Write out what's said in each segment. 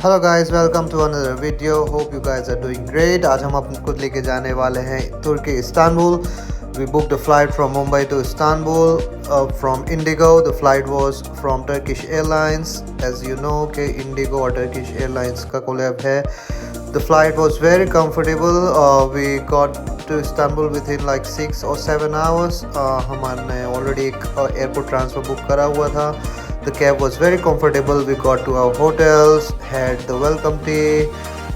Hello guys, welcome to another video. Hope you guys are doing great. आज हम आपको लेके जाने वाले हैं तुर्की Istanbul. We booked a flight from Mumbai to Istanbul from IndiGo. The flight was from Turkish Airlines. As you know कि इंडिगो और टर्किश एयरलाइंस का कोलैब है। The flight was very comfortable. We got to Istanbul within इन लाइक 6 or 7 hours। हमने already एक airport transfer book करा हुआ था। The cab was very comfortable. We got to our hotels, had the welcome tea,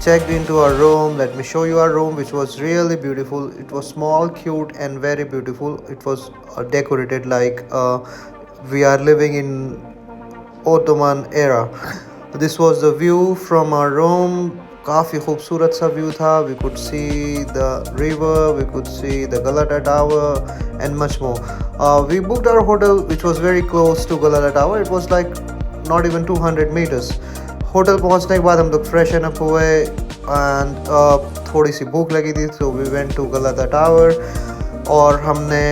checked into our room. Let me show you our room, which was really beautiful. It was small, cute, and very beautiful. It was decorated like we are living in Ottoman era. This was the view from our room. काफ़ी खूबसूरत सा view था. We could see the river, we could see the Galata Tower and much more. We booked our hotel which was very close to Galata Tower. It was like not even 200 meters. Hotel पहुंचने के बाद हम लोग freshen up हुए and थोड़ी सी भूख लगी थी, so we went to Galata Tower और हमने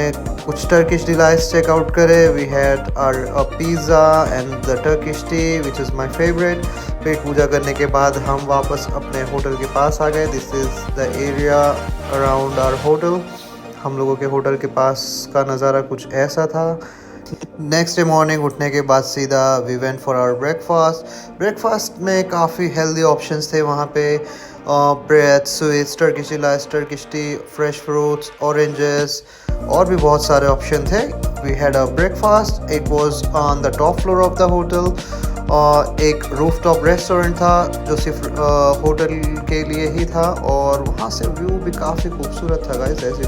कुछ टर्किश डिलाइट्स चेकआउट करे. We had our pizza and the Turkish tea which is my favourite. पेट पूजा करने के बाद हम वापस अपने होटल के पास आ गए. This is the area around our hotel. हम लोगों के होटल के पास का नज़ारा कुछ ऐसा था. नेक्स्ट डे मॉर्निंग उठने के बाद सीधा we went for our breakfast में काफ़ी हेल्दी ऑप्शंस थे वहाँ पे. Bread, sweets, Turkish delights, Turkish tea, fresh fruits, oranges और भी बहुत सारे ऑप्शन थे. We had a breakfast. It was on the top floor of the hotel. एक रूफ टॉप रेस्टोरेंट था जो सिर्फ होटल के लिए ही था और वहाँ से व्यू भी काफ़ी खूबसूरत था guys. As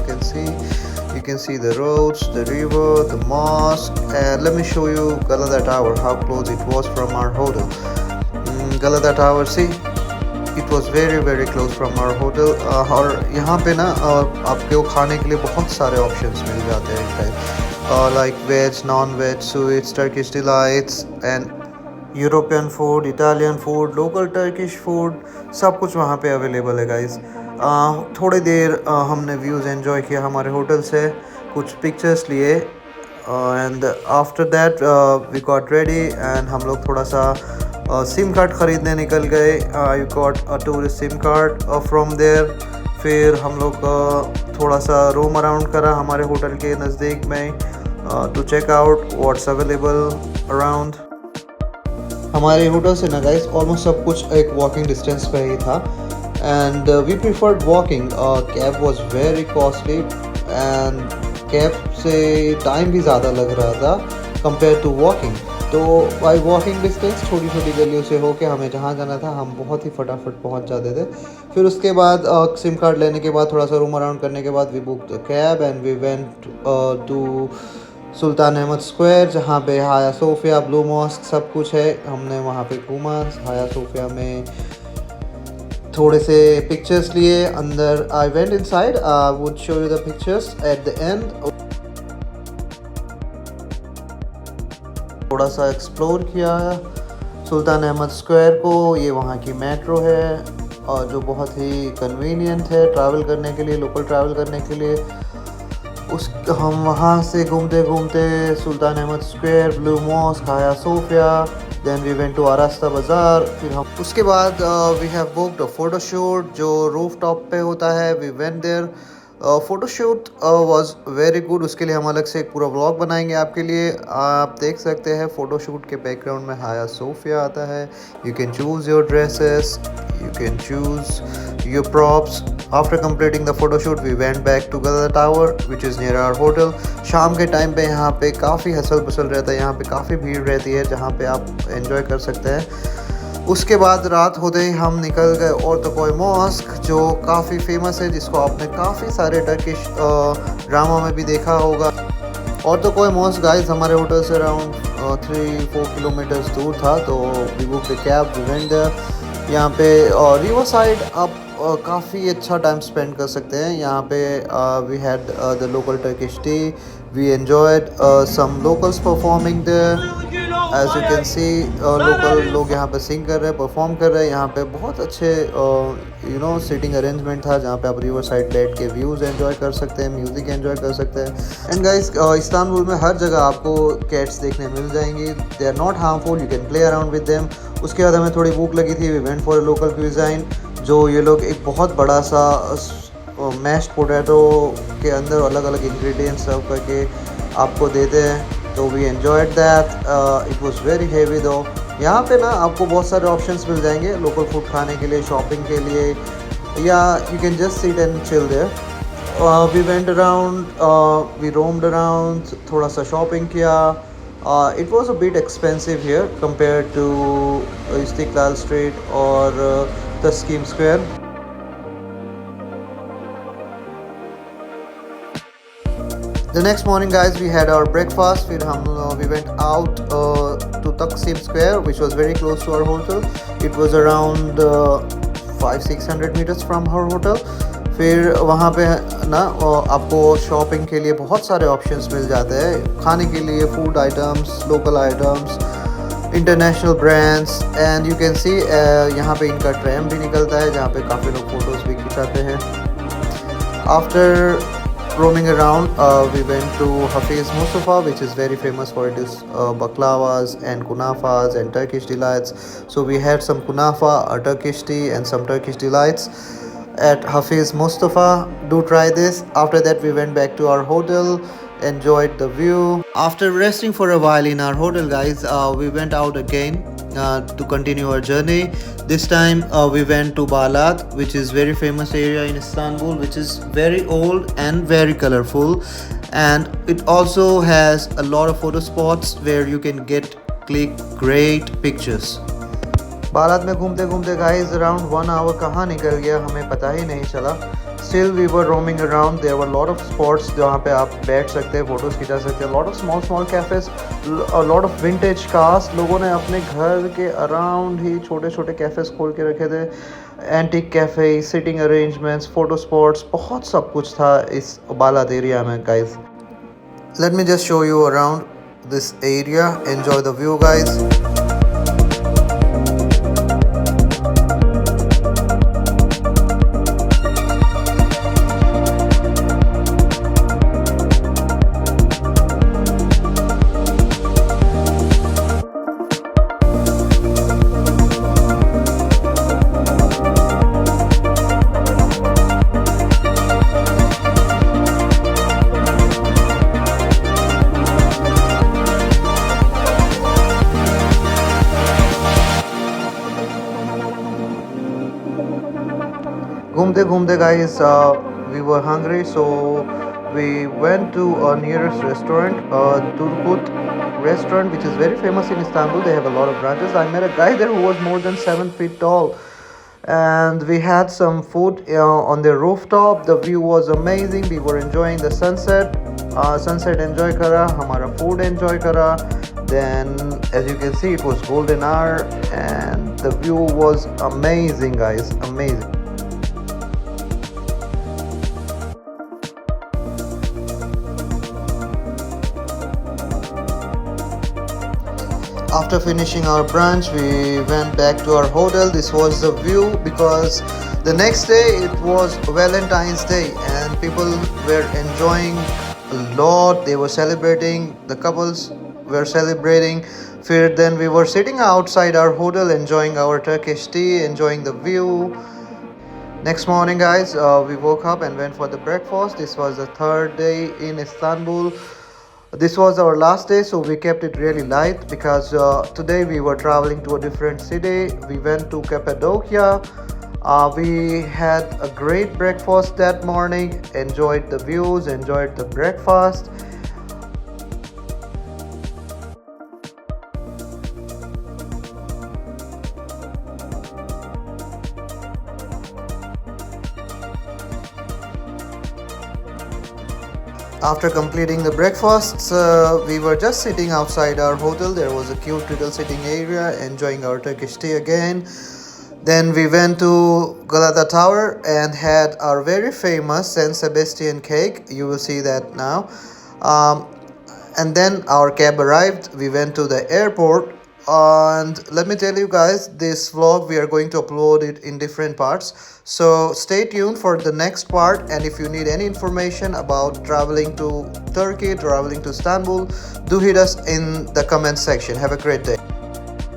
you can see the roads, the river, the mosque, and let me show you Galata Tower, how close it was from our hotel. Galata Tower, see, it was very close from our hotel. और यहाँ पे ना आपको खाने के लिए बहुत सारे ऑप्शंस मिल जाते हैं like veg, non-veg, sweets, Turkish delights and European food, Italian food, local Turkish food, सब कुछ वहाँ पे अवेलेबल है गाइस. थोड़ी देर हमने व्यूज़ एंजॉय किया हमारे होटल से, कुछ पिक्चर्स लिए and after that we got ready and हम लोग थोड़ा सा सिम कार्ड ख़रीदने निकल गए. I got a tourist sim card from there. फिर हम लोग थोड़ा सा रूम अराउंड करा हमारे होटल के नज़दीक में to check out what's available around. हमारे होटल से ना गाइस ऑलमोस्ट सब कुछ एक वॉकिंग डिस्टेंस पे ही था and we preferred walking. Cab was very costly and cab से टाइम भी ज़्यादा लग रहा था कंपेयर टू वॉकिंग. तो बाई वॉकिंग डिस्टेंस छोटी छोटी गलियों से होके हमें जहाँ जाना था हम बहुत ही फटाफट पहुँच जाते थे. फिर उसके बाद सिम कार्ड लेने के बाद थोड़ा सा रूम अराउंड करने के बाद we book the cab and we went to Sultan Ahmad square जहाँ पे हाया सोफिया, ब्लू मॉस्क सब कुछ है. हमने वहाँ पे घूमा. हाया सोफिया में थोड़े से पिक्चर्स लिए. अंदर I went inside. I would show you the pictures at the end. थोड़ा सा एक्सप्लोर किया सुल्तान अहमद स्क्वायर को. ये वहाँ की मेट्रो है और जो बहुत ही कन्वीनियंट है ट्रैवल करने के लिए, लोकल ट्रैवल करने के लिए. हम वहाँ से घूमते घूमते Sultan Ahmad square, Blue Mosque, Hagia Sophia, then we went to Arasta Bazaar. फिर हम उसके बाद we have booked a photoshoot जो रूफ टॉप पे होता है. We went there. Photoshoot was very good. उसके लिए हम अलग से एक पूरा व्लॉग बनाएंगे आपके लिए. आप देख सकते हैं फ़ोटोशूट के बैकग्राउंड में हाया सोफिया आता है. You can choose your dresses, you can choose your props. After completing the photo shoot we went back to Galata Tower which is near our hotel. शाम के टाइम पे यहाँ पे काफ़ी हसल पसल रहता है. यहाँ पे काफ़ी भीड़ रहती है जहाँ पे आप एंजॉय कर सकते हैं. उसके बाद रात होते ही हम निकल गए ओर्ताकोय मॉस्क जो काफ़ी फेमस है, जिसको आपने काफ़ी सारे टर्किश ड्रामा में भी देखा होगा. ओर्ताकोय मॉस्क गाइस हमारे होटल से अराउंड 3-4 किलोमीटर्स दूर था. तो we book the cab, we went there. यहाँ पे रिवर साइड आप काफ़ी अच्छा टाइम स्पेंड कर सकते हैं. यहाँ पे we had the local Turkish tea. We enjoyed some locals performing there. As you can see local लोग यहाँ पे सिंग कर रहे हैं, परफॉर्म कर रहे हैं। यहाँ पे बहुत अच्छे सीटिंग अरेंजमेंट था जहाँ पे आप रिवर साइड बैठ के व्यूज़ एंजॉय कर सकते हैं, म्यूज़िक एंजॉय कर सकते हैं। एंड गाइस इस्तांबुल में हर जगह आपको कैट्स देखने मिल जाएंगी। They are not harmful, you can play around with them. उसके बाद हमें थोड़ी भूख लगी थी, we went for a local cuisine, जो ये लोग एक बहुत बड़ा सा मैश्ड पोटैटो के अंदर अलग अलग इंग्रेडिएंट्स सर्व करके आपको देते हैं। तो we enjoyed that, it was very heavy though. यहाँ पे ना आपको बहुत सारे ऑप्शंस मिल जाएंगे लोकल फूड खाने के लिए, शॉपिंग के लिए, या you can just sit and chill there. We went around, we roamed around, थोड़ा सा शॉपिंग किया। It was a bit expensive here compare to Istiklal street और Taksim square. The next morning guys we had our breakfast, फिर हम we went out to Taksim Square which was very close to our hotel. It was around 500-600 meters from our hotel. फिर वहाँ पे ना आपको shopping के लिए बहुत सारे ऑप्शंस मिल जाते हैं, खाने के लिए food items, local items, international brands. And you can सी यहाँ पे इनका ट्रैम भी निकलता है जहाँ पे काफ़ी लोग फ़ोटोज़ भी खिंचाते हैं। After roaming around, we went to Hafiz Mustafa, which is very famous for its baklavas and kunafas and Turkish delights. So we had some kunafa, a Turkish tea and some Turkish delights at Hafiz Mustafa. Do try this. After that we went back to our hotel, enjoyed the view. After resting for a while in our hotel guys, we went out again to continue our journey. This time we went to Balat, which is very famous area in Istanbul, which is very old and very colorful, and it also has a lot of photo spots where you can click great pictures. बारात में घूमते घूमते guys around 1 our कहाँ निकल गया हमें पता ही नहीं चला। Still we were roaming around, there were lot of spots जहाँ पे आप बैठ सकते हैं, फोटोज़ खिंचा सकते हैं, lot of small cafes, lot of vintage cars. लोगों ने अपने घर के अराउंड ही छोटे छोटे कैफ़ेज खोल के रखे थे, antique cafe, sitting arrangements, photo spots, बहुत सब कुछ था इस बालात एरिया में guys. Let me just show you around this area, enjoy the view guys. घूमते घूमते guys, we were hungry, so we went to our nearest restaurant, Turgut restaurant, which is very famous in Istanbul. They have a lot of branches. I met a guy there who was more than 7 feet tall, and we had some food on the rooftop. The view was amazing. We were enjoying the sunset. Sunset enjoy kara, hamara food enjoy kara. Then as you can see, it was golden hour and the view was amazing guys, amazing. After finishing our brunch, we went back to our hotel. This was the view because the next day it was Valentine's Day and people were enjoying a lot. They were celebrating, the couples were celebrating. Then we were sitting outside our hotel enjoying our Turkish tea, enjoying the view. Next morning guys, we woke up and went for the breakfast. This was the third day in Istanbul. This was our last day, so we kept it really light because today we were traveling to a different city. We went to Cappadocia. We had a great breakfast that morning, enjoyed the views, enjoyed the breakfast. After completing the breakfasts, we were just sitting outside our hotel. There was a cute little sitting area, enjoying our Turkish tea again. Then we went to Galata Tower and had our very famous San Sebastian cake. You will see that now. and then our cab arrived. We went to the airport, and let me tell you guys, this vlog we are going to upload it in different parts, so stay tuned for the next part. And if you need any information about traveling to Turkey, traveling to Istanbul, do hit us in the comment section. Have a great day.